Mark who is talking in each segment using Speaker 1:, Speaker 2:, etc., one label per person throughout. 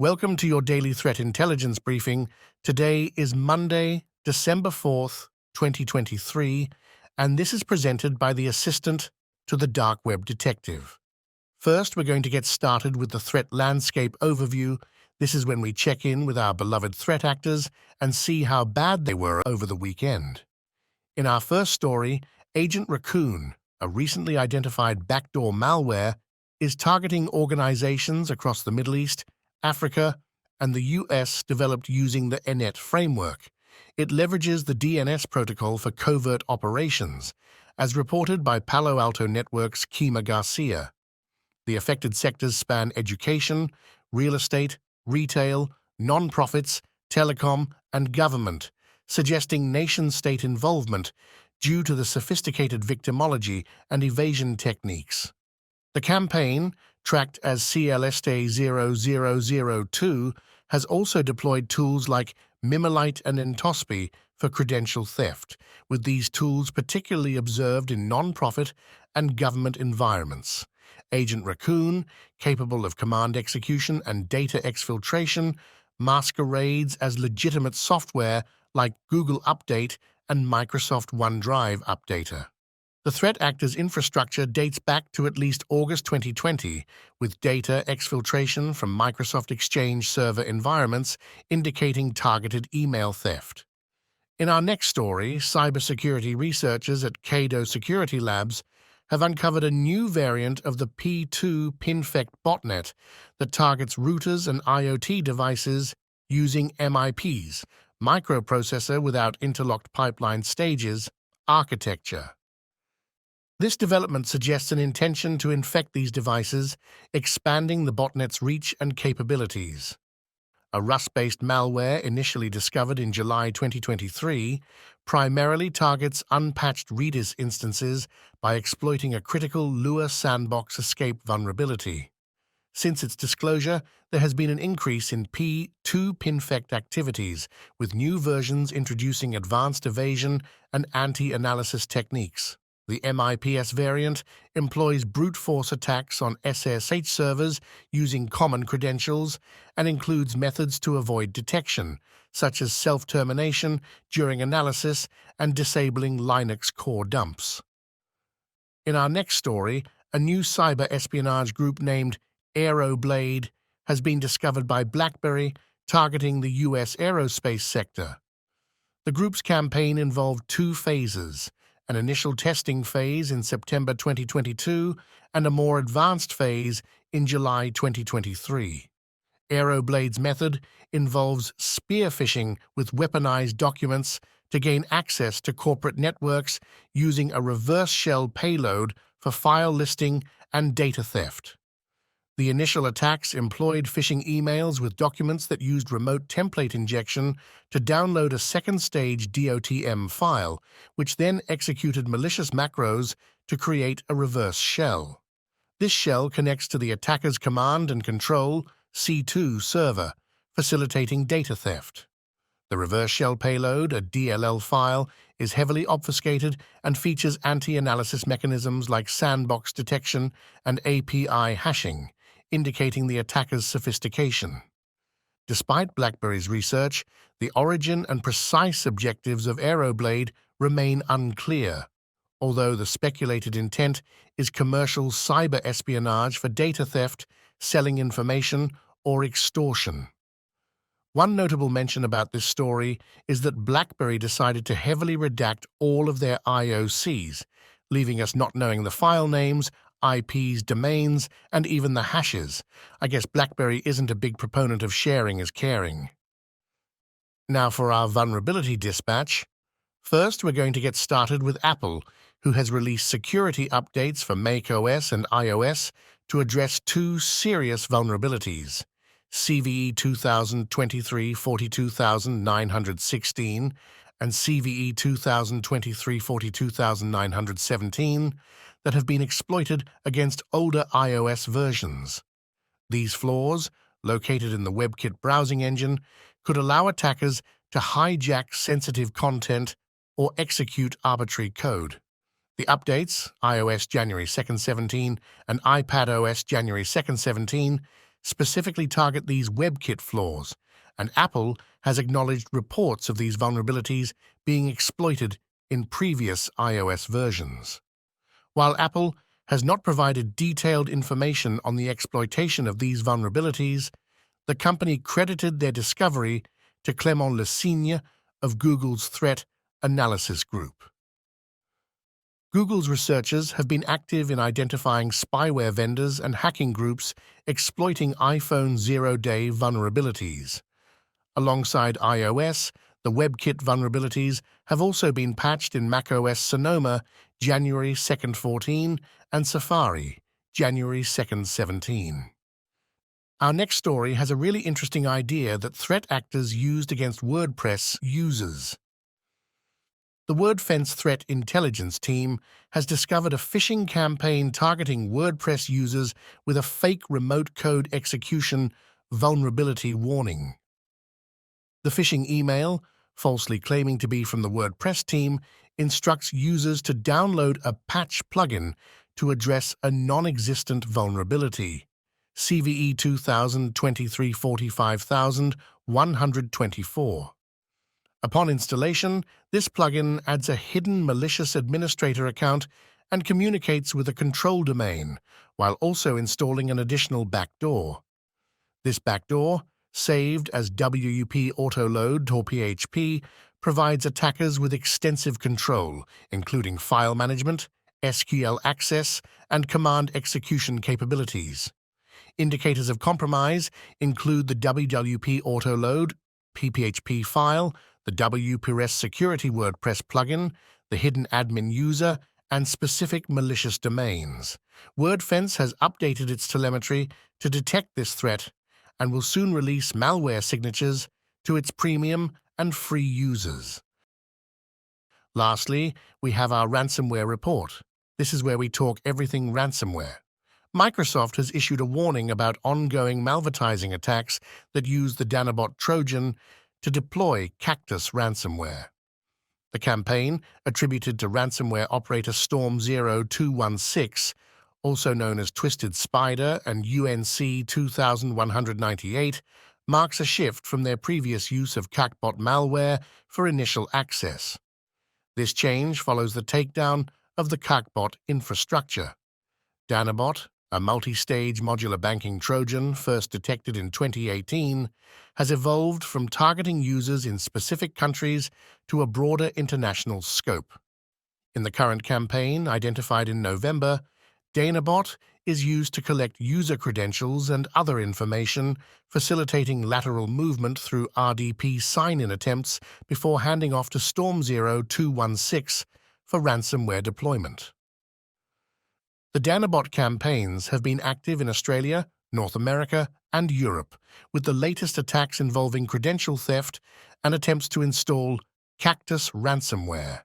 Speaker 1: Welcome to your daily threat intelligence briefing. Today is Monday, December 4th, 2023, and this is presented by the assistant to the dark web detective. First, we're going to get started with the threat landscape overview. This is when we check in with our beloved threat actors and see how bad they were over the weekend. In our first story, Agent Racoon, a recently identified backdoor malware, is targeting organizations across the Middle East, Africa, and the US developed using the ENET framework. It leverages the DNS protocol for covert operations, as reported by Palo Alto Network's Kima Garcia. The affected sectors span education, real estate, retail, non-profits, telecom, and government, suggesting nation-state involvement due to the sophisticated victimology and evasion techniques. The campaign, tracked as CLSTA 0002, has also deployed tools like Mimolite and Entospi for credential theft, with these tools particularly observed in non-profit and government environments. Agent Racoon, capable of command execution and data exfiltration, masquerades as legitimate software like Google Update and Microsoft OneDrive Updater. The threat actor's infrastructure dates back to at least August 2020, with data exfiltration from Microsoft Exchange server environments indicating targeted email theft. In our next story, cybersecurity researchers at Kado Security Labs have uncovered a new variant of the P2 Pinfect botnet that targets routers and IoT devices using MIPs, microprocessor without interlocked pipeline stages, architecture. This development suggests an intention to infect these devices, expanding the botnet's reach and capabilities. A Rust-based malware initially discovered in July 2023 primarily targets unpatched Redis instances by exploiting a critical Lua sandbox escape vulnerability. Since its disclosure, there has been an increase in P2 Pinfect activities, with new versions introducing advanced evasion and anti-analysis techniques. The MIPS variant employs brute force attacks on SSH servers using common credentials and includes methods to avoid detection, such as self-termination during analysis and disabling Linux core dumps. In our next story, a new cyber espionage group named AeroBlade has been discovered by BlackBerry, targeting the US aerospace sector. The group's campaign involved two phases: an initial testing phase in September 2022 and a more advanced phase in July 2023. AeroBlade's method involves spear phishing with weaponized documents to gain access to corporate networks using a reverse shell payload for file listing and data theft. The initial attacks employed phishing emails with documents that used remote template injection to download a second-stage DOTM file, which then executed malicious macros to create a reverse shell. This shell connects to the attacker's command and control C2 server, facilitating data theft. The reverse shell payload, a DLL file, is heavily obfuscated and features anti-analysis mechanisms like sandbox detection and API hashing, indicating the attacker's sophistication. Despite BlackBerry's research, the origin and precise objectives of AeroBlade remain unclear, although the speculated intent is commercial cyber espionage for data theft, selling information, or extortion. One notable mention about this story is that BlackBerry decided to heavily redact all of their IOCs, leaving us not knowing the file names, IPs, domains, and even the hashes. I guess BlackBerry isn't a big proponent of sharing is caring. Now for our vulnerability dispatch. First, we're going to get started with Apple, who has released security updates for macOS and iOS to address two serious vulnerabilities: CVE 2023-42916 and CVE 2023-42917 that have been exploited against older iOS versions. These flaws, located in the WebKit browsing engine, could allow attackers to hijack sensitive content or execute arbitrary code. The updates, iOS January 2nd, 17 and iPadOS January 2nd, 17, specifically target these WebKit flaws, and Apple has acknowledged reports of these vulnerabilities being exploited in previous iOS versions. While Apple has not provided detailed information on the exploitation of these vulnerabilities, the company credited their discovery to Clément Lesigne of Google's Threat Analysis Group. Google's researchers have been active in identifying spyware vendors and hacking groups exploiting iPhone zero-day vulnerabilities. Alongside iOS, the WebKit vulnerabilities have also been patched in macOS Sonoma January 2nd 14 and Safari January 2nd 17. Our next story has a really interesting idea that threat actors used against WordPress users. The WordFence Threat Intelligence Team has discovered a phishing campaign targeting WordPress users with a fake remote code execution vulnerability warning. The phishing email, falsely claiming to be from the WordPress team, instructs users to download a patch plugin to address a non-existent vulnerability, CVE 2023-45124. Upon installation, this plugin adds a hidden malicious administrator account and communicates with a control domain, while also installing an additional backdoor. This backdoor, saved as WP Autoload or PHP, provides attackers with extensive control, including file management, SQL access, and command execution capabilities. Indicators of compromise include the WP Autoload PPHP file, the WPRS Security WordPress plugin, the hidden admin user, and specific malicious domains. WordFence has updated its telemetry to detect this threat and will soon release malware signatures to its premium and free users. Lastly, we have our Ransomware Report. This is where we talk everything ransomware. Microsoft has issued a warning about ongoing malvertising attacks that use the Danabot Trojan to deploy Cactus ransomware. The campaign, attributed to ransomware operator Storm 0216, also known as Twisted Spider and UNC 2198, marks a shift from their previous use of Cacbot malware for initial access. This change follows the takedown of the Cacbot infrastructure. Danabot, a multi-stage modular banking Trojan first detected in 2018, has evolved from targeting users in specific countries to a broader international scope. In the current campaign, identified in November, Danabot is used to collect user credentials and other information, facilitating lateral movement through RDP sign-in attempts before handing off to Storm 0216 for ransomware deployment. The Danabot campaigns have been active in Australia, North America, and Europe, with the latest attacks involving credential theft and attempts to install Cactus ransomware.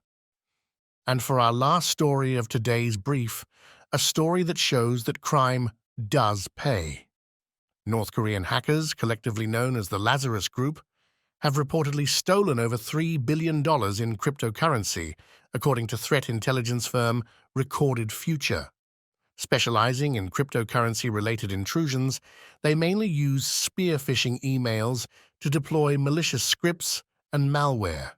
Speaker 1: And for our last story of today's brief, a story that shows that crime does pay. North Korean hackers, collectively known as the Lazarus Group, have reportedly stolen over $3 billion in cryptocurrency, according to threat intelligence firm Recorded Future. Specializing in cryptocurrency-related intrusions, they mainly use spear phishing emails to deploy malicious scripts and malware.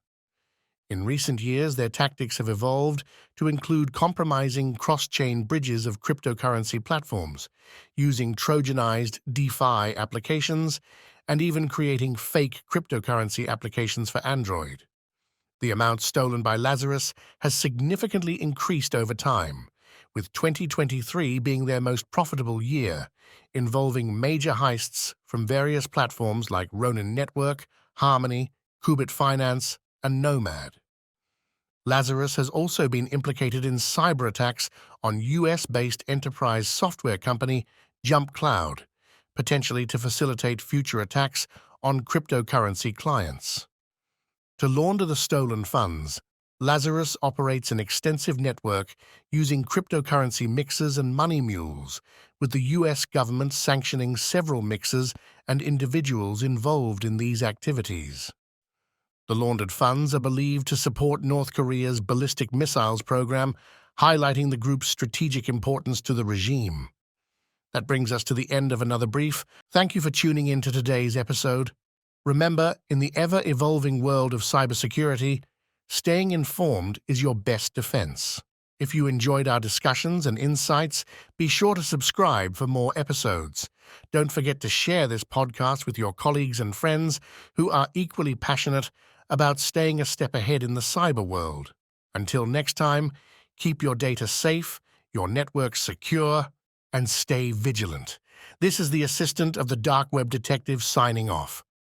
Speaker 1: In recent years, their tactics have evolved to include compromising cross-chain bridges of cryptocurrency platforms, using Trojanized DeFi applications, and even creating fake cryptocurrency applications for Android. The amount stolen by Lazarus has significantly increased over time, with 2023 being their most profitable year, involving major heists from various platforms like Ronin Network, Harmony, Qubit Finance, and Nomad. Lazarus has also been implicated in cyber attacks on US-based enterprise software company Jump Cloud, potentially to facilitate future attacks on cryptocurrency clients. To launder the stolen funds, Lazarus operates an extensive network using cryptocurrency mixers and money mules, with the U.S. government sanctioning several mixers and individuals involved in these activities. The laundered funds are believed to support North Korea's ballistic missiles program, highlighting the group's strategic importance to the regime. That brings us to the end of another brief. Thank you for tuning in to today's episode. Remember, in the ever-evolving world of cybersecurity, staying informed is your best defense. If you enjoyed our discussions and insights, be sure to subscribe for more episodes. Don't forget to share this podcast with your colleagues and friends who are equally passionate about staying a step ahead in the cyber world. Until next time, keep your data safe, your network secure, and stay vigilant. This is the assistant of the Dark Web Detective signing off.